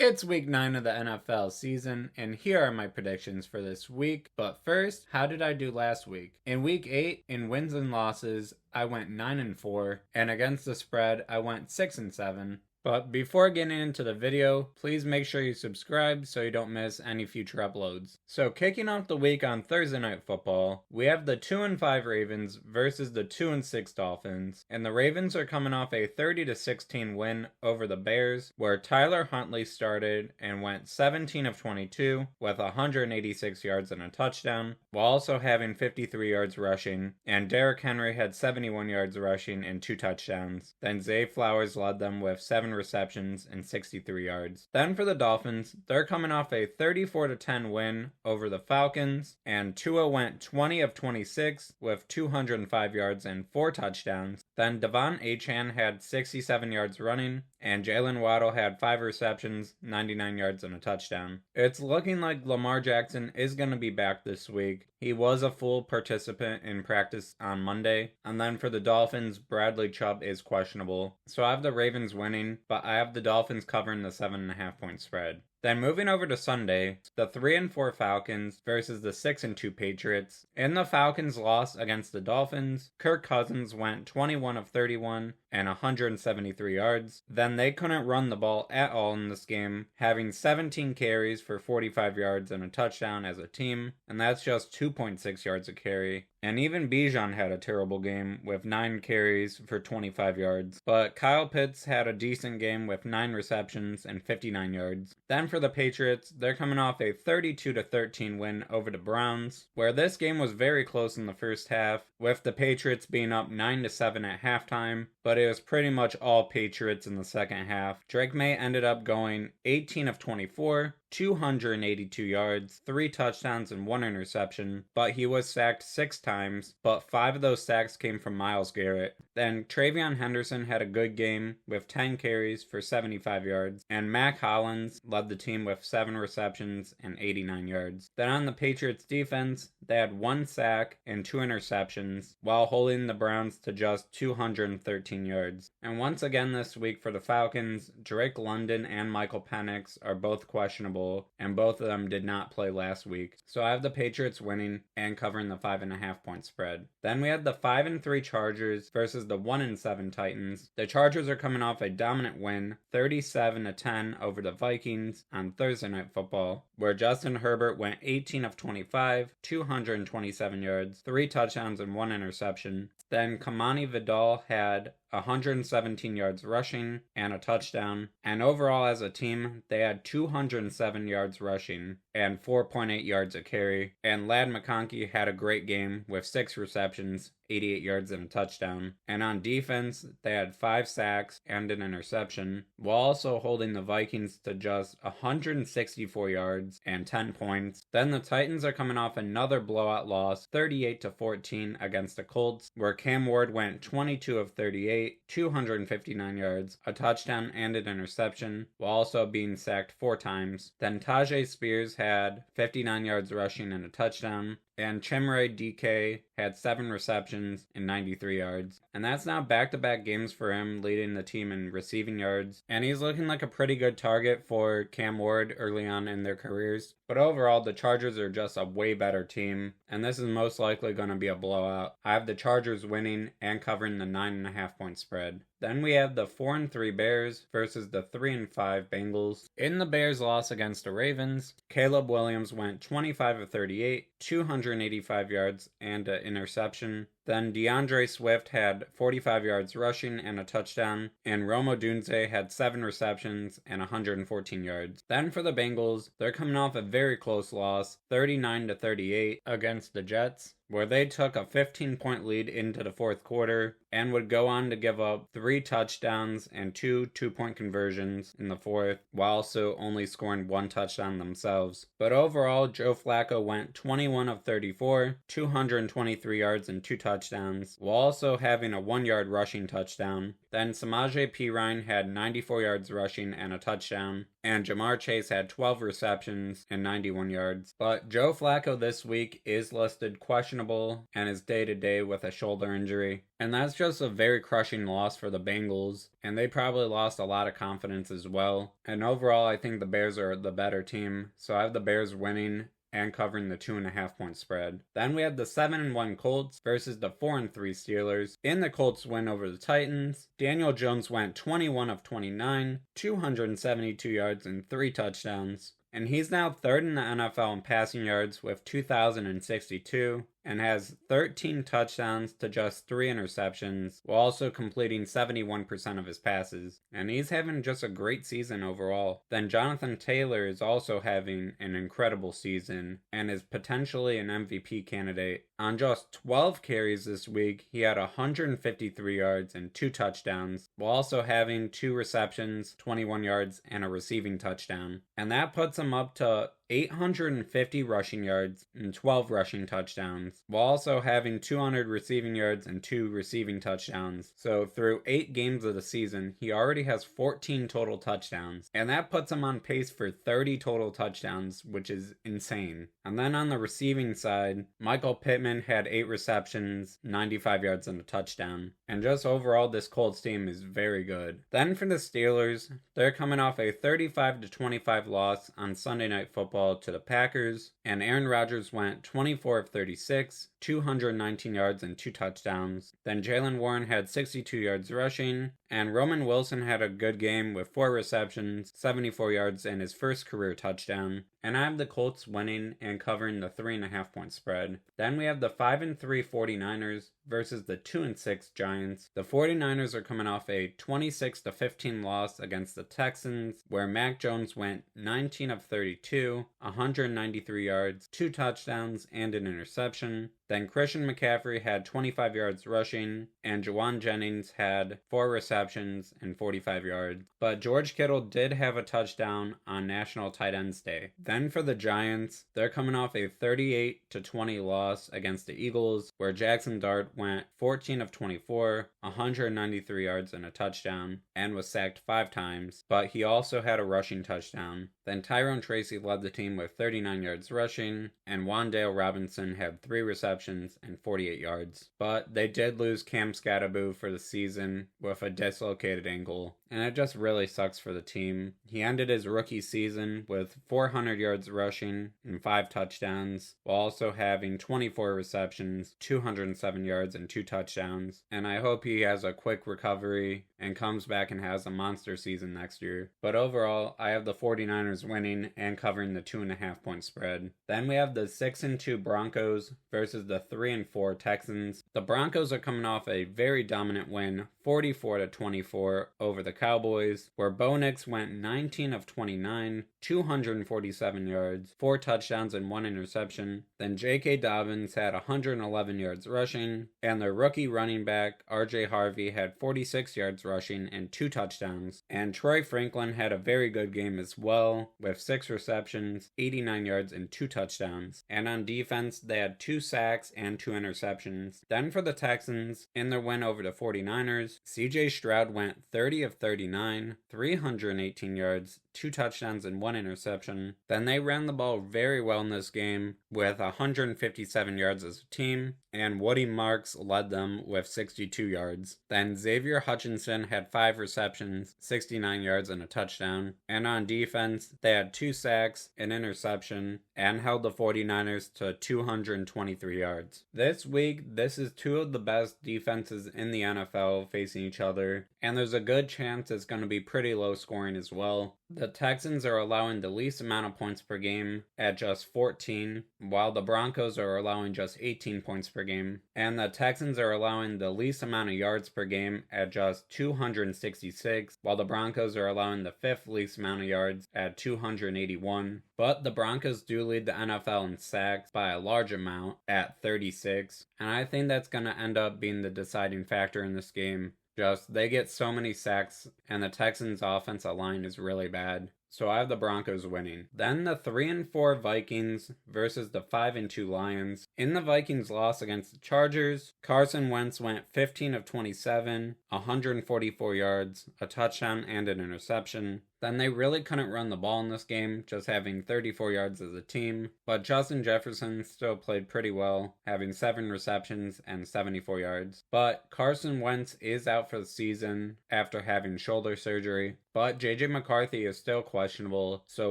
It's week 9 of the NFL season, and here are my predictions for this week. But first, how did I do last week? In week 8, in wins and losses, I went 9-4, and against the spread, I went 6-7. But before getting into the video, please make sure you subscribe so you don't miss any future uploads. So kicking off the week on Thursday Night Football, we have the 2-5 Ravens versus the 2-6 Dolphins. And the Ravens are coming off a 30-16 win over the Bears, where Tyler Huntley started and went 17 of 22 with 186 yards and a touchdown, while also having 53 yards rushing, and Derrick Henry had 71 yards rushing and 2 touchdowns. Then Zay Flowers led them with 7 receptions and 63 yards. Then for the Dolphins, they're coming off a 34-10 win over the Falcons, and Tua went 20 of 26 with 205 yards and 4 touchdowns. Then Devon Achane had 67 yards running, and Jalen Waddle had 5 receptions, 99 yards and a touchdown. It's looking like Lamar Jackson is going to be back this week. He was a full participant in practice on Monday. And then for the Dolphins, Bradley Chubb is questionable. So I have the Ravens winning, but I have the Dolphins covering the 7.5 point spread. Then moving over to Sunday, the 3-4 Falcons versus the 6-2 Patriots. In the Falcons' loss against the Dolphins, Kirk Cousins went 21 of 31 and 173 yards. Then they couldn't run the ball at all in this game, having 17 carries for 45 yards and a touchdown as a team, and that's just 2.6 yards a carry. And even Bijan had a terrible game with 9 carries for 25 yards. But Kyle Pitts had a decent game with 9 receptions and 59 yards. Then for the Patriots, they're coming off a 32-13 win over the Browns, where this game was very close in the first half, with the Patriots being up 9-7 at halftime, but it was pretty much all Patriots in the second half. Drake May ended up going 18 of 24, 282 yards, 3 touchdowns, and 1 interception, but he was sacked 6 times, but 5 of those sacks came from Myles Garrett. Then Travion Henderson had a good game with 10 carries for 75 yards, and Mac Hollins led the team with 7 receptions and 89 yards. Then on the Patriots defense, they had 1 sack and 2 interceptions, while holding the Browns to just 213 yards. And once again this week for the Falcons, Drake London and Michael Penix are both questionable, and both of them did not play last week. So I have the Patriots winning and covering the 5.5 point spread. Then we had the 5-3 Chargers versus the 1-7 Titans. The Chargers are coming off a dominant win, 37-10 over the Vikings on Thursday Night Football, where Justin Herbert went 18 of 25, 227 yards, 3 touchdowns and 1 interception. Then Kamani Vidal had 117 yards rushing and a touchdown, and overall as a team, they had 207 yards rushing and 4.8 yards a carry, and Ladd McConkey had a great game with 6 receptions, 88 yards and a touchdown. And on defense, they had 5 sacks and an interception, while also holding the Vikings to just 164 yards and 10 points. Then the Titans are coming off another blowout loss, 38-14 against the Colts, where Cam Ward went 22 of 38, 259 yards, a touchdown and an interception, while also being sacked 4 times. Then Tajay Spears had 59 yards rushing and a touchdown, and Chimere DK had 7 receptions and 93 yards. And that's now back-to-back games for him, leading the team in receiving yards. And he's looking like a pretty good target for Cam Ward early on in their careers. But overall, the Chargers are just a way better team, and this is most likely going to be a blowout. I have the Chargers winning and covering the 9.5 point spread. Then we have the 4-3 Bears versus the 3-5 Bengals. In the Bears' loss against the Ravens, Caleb Williams went 25 of 38, 285 yards and an interception. Then DeAndre Swift had 45 yards rushing and a touchdown, and Rome Odunze had 7 receptions and 114 yards. Then for the Bengals, they're coming off a very close loss, 39-38 against the Jets, where they took a 15-point lead into the fourth quarter and would go on to give up 3 touchdowns and 2 two-point conversions in the fourth, while also only scoring 1 touchdown themselves. But overall, Joe Flacco went 21 of 34, 223 yards and 2 touchdowns touchdowns, while also having a 1-yard rushing touchdown. Then Samaje Perine had 94 yards rushing and a touchdown, and Jamar Chase had 12 receptions and 91 yards. But Joe Flacco this week is listed questionable and is day-to-day with a shoulder injury. And that's just a very crushing loss for the Bengals, and they probably lost a lot of confidence as well. And overall, I think the Bears are the better team, so I have the Bears winning and covering the 2.5 point spread. Then we have the 7-1 Colts versus the 4-3 Steelers. In the Colts win over the Titans, Daniel Jones went 21 of 29, 272 yards and 3 touchdowns. And he's now third in the NFL in passing yards with 2,062 and has 13 touchdowns to just 3 interceptions, while also completing 71% of his passes. And he's having just a great season overall. Then Jonathan Taylor is also having an incredible season and is potentially an MVP candidate. On just 12 carries this week, he had 153 yards and 2 touchdowns, while also having 2 receptions, 21 yards, and a receiving touchdown. And that puts him up to 850 rushing yards and 12 rushing touchdowns, while also having 200 receiving yards and 2 receiving touchdowns. So through 8 games of the season, he already has 14 total touchdowns, and that puts him on pace for 30 total touchdowns, which is insane. And then on the receiving side, Michael Pittman had 8 receptions, 95 yards and a touchdown. And just overall, this Colts team is very good. Then for the Steelers, they're coming off a 35-25 loss on Sunday Night Football to the Packers, and Aaron Rodgers went 24 of 36, 219 yards and 2 touchdowns. Then Jaylen Warren had 62 yards rushing, and Roman Wilson had a good game with 4 receptions, 74 yards and his first career touchdown. And I have the Colts winning and covering the 3.5 point spread. Then we have the 5-3 49ers versus the 2-6 Giants. The 49ers are coming off a 26-15 loss against the Texans, where Mac Jones went 19 of 32, 193 yards, 2 touchdowns, and an interception. Then Christian McCaffrey had 25 yards rushing, and Jawan Jennings had 4 receptions and 45 yards. But George Kittle did have a touchdown on National Tight Ends Day. Then for the Giants, they're coming off a 38-20 loss against the Eagles, where Jackson Dart went 14 of 24, 193 yards and a touchdown, and was sacked 5 times, but he also had a rushing touchdown. Then Tyrone Tracy led the team with 39 yards rushing, and Wan'Dale Robinson had 3 receptions and 48 yards. But they did lose Cam Scatterboo for the season with a dislocated ankle, and it just really sucks for the team. He ended his rookie season with 400 yards rushing and 5 touchdowns, while also having 24 receptions, 207 yards, and 2 touchdowns. And I hope he has a quick recovery and comes back and has a monster season next year. But overall, I have the 49ers winning and covering the 2.5 point spread. Then we have the 6-2 Broncos versus the 3-4 Texans. The Broncos are coming off a very dominant win, 44-24 over the Cowboys, where Bo Nix went 19 of 29, 247 yards, 4 touchdowns and 1 interception. Then J.K. Dobbins had 111 yards rushing, and their rookie running back R.J. Harvey had 46 yards rushing and 2 touchdowns. And Troy Franklin had a very good game as well, with 6 receptions, 89 yards and 2 touchdowns. And on defense, they had 2 sacks and 2 interceptions. Then for the Texans, in their win over the 49ers, C.J. Stroud went 30 of 39, 318 yards, 2 touchdowns and 1 interception. Then they ran the ball very well in this game with 157 yards as a team, and Woody Marks led them with 62 yards. Then Xavier Hutchinson had 5 receptions, 69 yards and a touchdown. And on defense, they had 2 sacks, an interception, and held the 49ers to 223 yards. This week, this is 2 of the best defenses in the NFL facing each other, and there's a good chance it's going to be pretty low scoring as well. The Texans are allowing the least amount of points per game at just 14, while the Broncos are allowing just 18 points per game. And the Texans are allowing the least amount of yards per game at just 266, while the Broncos are allowing the 5th least amount of yards at 281. But the Broncos do lead the NFL in sacks by a large amount at 36, and I think that's going to end up being the deciding factor in this game. Just, they get so many sacks, and the Texans' offensive line is really bad. so I have the Broncos winning. Then the 3-4 Vikings versus the 5-2 Lions. In the Vikings loss against the Chargers, Carson Wentz went 15 of 27, 144 yards, a touchdown, and an interception. Then they really couldn't run the ball in this game, just having 34 yards as a team. But Justin Jefferson still played pretty well, having 7 receptions and 74 yards. But Carson Wentz is out for the season after having shoulder surgery. But JJ McCarthy is still questionable, so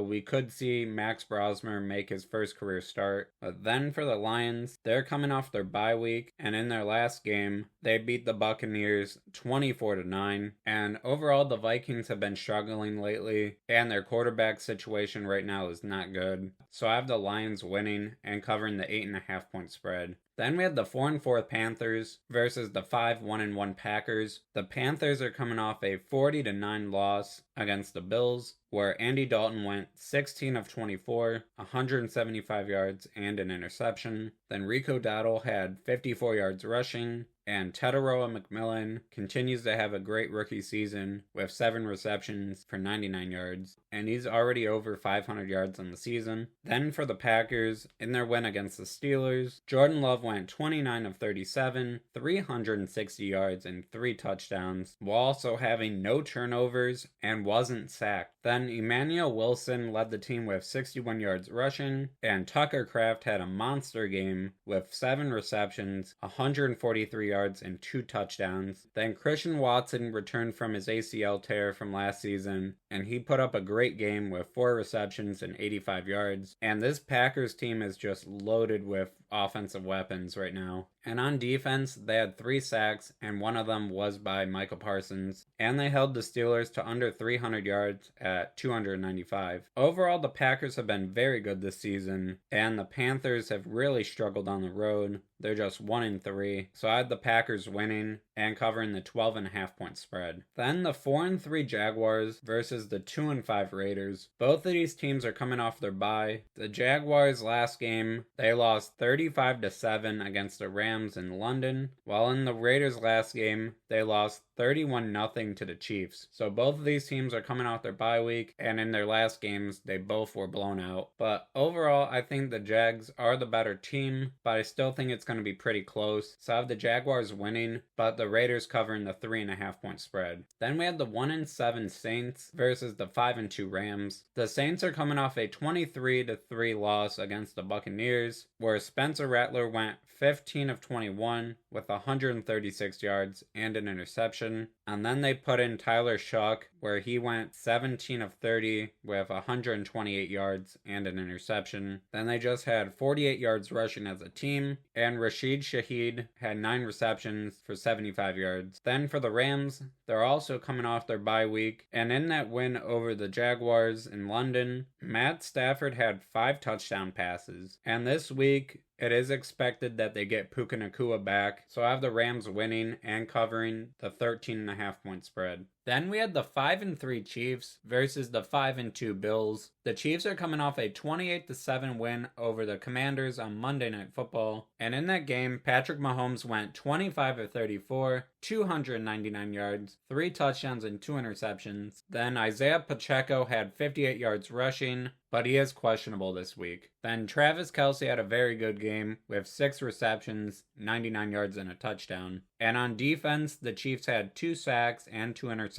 we could see Max Brosmer make his first career start. But then for the Lions, they're coming off their bye week, and in their last game, they beat the Buccaneers 24-9. And overall, the Vikings have been struggling lately, and their quarterback situation right now is not good. So I have the Lions winning and covering the 8.5 point spread. Then we had the 4-4 Panthers versus the 5-1-1 Packers. The Panthers are coming off a 40-9 loss against the Bills, where Andy Dalton went 16 of 24, 175 yards, and an interception. Then Rico Dowdle had 54 yards rushing, and Teteroa McMillan continues to have a great rookie season with 7 receptions for 99 yards, and he's already over 500 yards on the season. Then for the Packers, in their win against the Steelers, Jordan Love went 29 of 37, 360 yards, and 3 touchdowns, while also having no turnovers and wasn't sacked. Then Emmanuel Wilson led the team with 61 yards rushing, and Tucker Kraft had a monster game with 7 receptions, 143 yards, and 2 touchdowns. Then Christian Watson returned from his ACL tear from last season, and he put up a great game with 4 receptions and 85 yards. And this Packers team is just loaded with offensive weapons right now. And on defense, they had 3 sacks, and one of them was by Michael Parsons. And they held the Steelers to under 300 yards at 295. Overall, the Packers have been very good this season, and the Panthers have really struggled on the road. They're just 1-3. So I had the Packers winning and covering the 12.5 point spread. Then the 4-3 Jaguars versus the 2-5 Raiders. Both of these teams are coming off their bye. The Jaguars last game, they lost 35-7 against the Rams in London, while in the Raiders last game, they lost 31-0 to the Chiefs. So both of these teams are coming off their bye week, and in their last games, they both were blown out. But overall, I think the Jags are the better team, but I still think it's going to be pretty close. So I have the Jaguars winning, but the Raiders covering the 3.5 point spread. Then we have the 1-7 Saints versus the 5-2 Rams. The Saints are coming off a 23-3 loss against the Buccaneers, where Spencer Rattler went 15 of 21 with 136 yards and an interception. And then they put in Tyler Shuck, where he went 17 of 30 with 128 yards and an interception. Then they just had 48 yards rushing as a team, and Rashid Shaheed had 9 receptions for 75 yards. Then for the Rams, they're also coming off their bye week, and in that win over the Jaguars in London, Matt Stafford had 5 touchdown passes. And this week, it is expected that they get Puka Nacua back, so I have the Rams winning and covering the 13.5 point spread. Then we had the 5-3 Chiefs versus the 5-2 Bills. The Chiefs are coming off a 28-7 win over the Commanders on Monday Night Football. And in that game, Patrick Mahomes went 25 of 34, 299 yards, 3 touchdowns, and 2 interceptions. Then Isaiah Pacheco had 58 yards rushing, but he is questionable this week. Then Travis Kelce had a very good game with 6 receptions, 99 yards, and a touchdown. And on defense, the Chiefs had 2 sacks and 2 interceptions,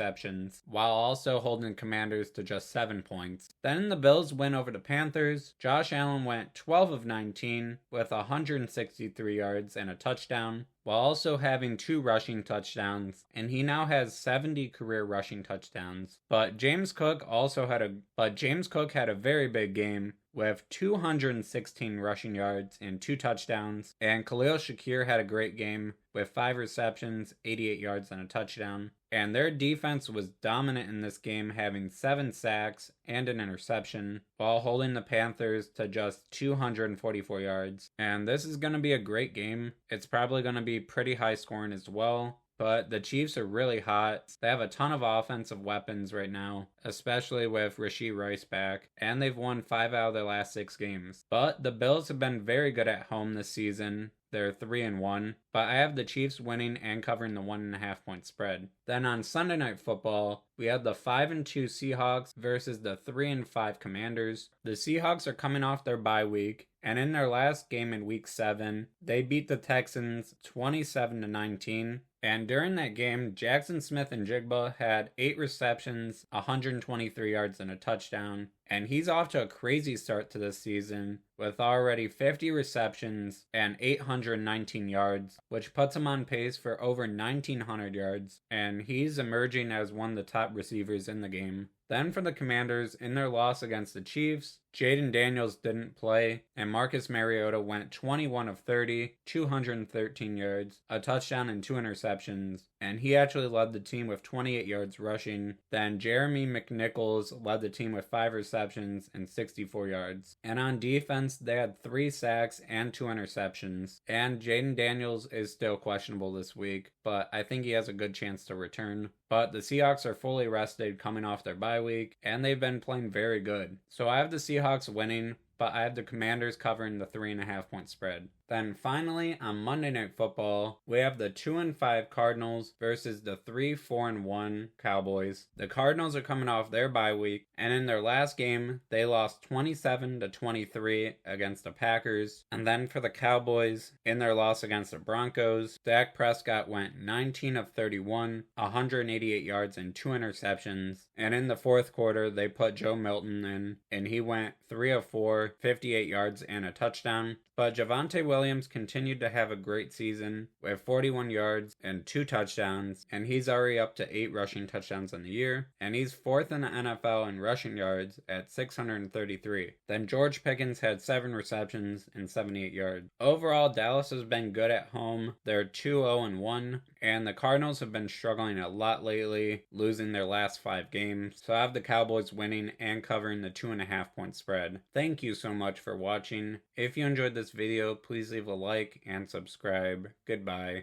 while also holding Commanders to just 7 points. Then in the Bills win over the Panthers, Josh Allen went 12 of 19 with 163 yards and a touchdown, while also having 2 rushing touchdowns, and he now has 70 career rushing touchdowns. But James Cook had a very big game with 216 rushing yards and 2 touchdowns, and Khalil Shakir had a great game with 5 receptions, 88 yards, and a touchdown. And their defense was dominant in this game, having 7 sacks and an interception, while holding the Panthers to just 244 yards. And this is going to be a great game. It's probably going to be pretty high scoring as well. But the Chiefs are really hot. They have a ton of offensive weapons right now, especially with Rashee Rice back, and they've won 5 out of their last 6 games. But the Bills have been very good at home this season. They're 3-1, but I have the Chiefs winning and covering the 1.5-point spread. Then on Sunday Night Football, we have the 5-2 Seahawks versus the 3-5 Commanders. The Seahawks are coming off their bye week, and in their last game in Week 7, they beat the Texans 27-19. And during that game, Jackson Smith-Njigba had 8 receptions, 123 yards, and a touchdown. And he's off to a crazy start to this season with already 50 receptions and 819 yards, which puts him on pace for over 1,900 yards. And he's emerging as one of the top receivers in the game. Then for the Commanders, in their loss against the Chiefs, Jaden Daniels didn't play, and Marcus Mariota went 21 of 30, 213 yards, a touchdown and 2 interceptions, and he actually led the team with 28 yards rushing. Then Jeremy McNichols led the team with 5 receptions and 64 yards. And on defense, they had 3 sacks and 2 interceptions, and Jaden Daniels is still questionable this week, but I think he has a good chance to return. But the Seahawks are fully rested coming off their bye week, and they've been playing very good. So I have the Seahawks winning, but I have the Commanders covering the 3.5-point spread. Then finally, on Monday Night Football, we have the 2-5 Cardinals versus the 3-4-1 Cowboys. The Cardinals are coming off their bye week, and in their last game, they lost 27-23 against the Packers. And then for the Cowboys, in their loss against the Broncos, Dak Prescott went 19 of 31, 188 yards, and 2 interceptions. And in the fourth quarter, they put Joe Milton in, and he went 3 of 4, 58 yards, and a touchdown. But Javonte Williams continued to have a great season with 41 yards and 2 touchdowns, and he's already up to 8 rushing touchdowns on the year, and he's 4th in the NFL in rushing yards at 633. Then George Pickens had 7 receptions and 78 yards. Overall, Dallas has been good at home. They're 2-0-1, and the Cardinals have been struggling a lot lately, losing their last 5 games. So I have the Cowboys winning and covering the 2.5-point spread. Thank you so much for watching. If you enjoyed this video, please leave a like and subscribe. Goodbye.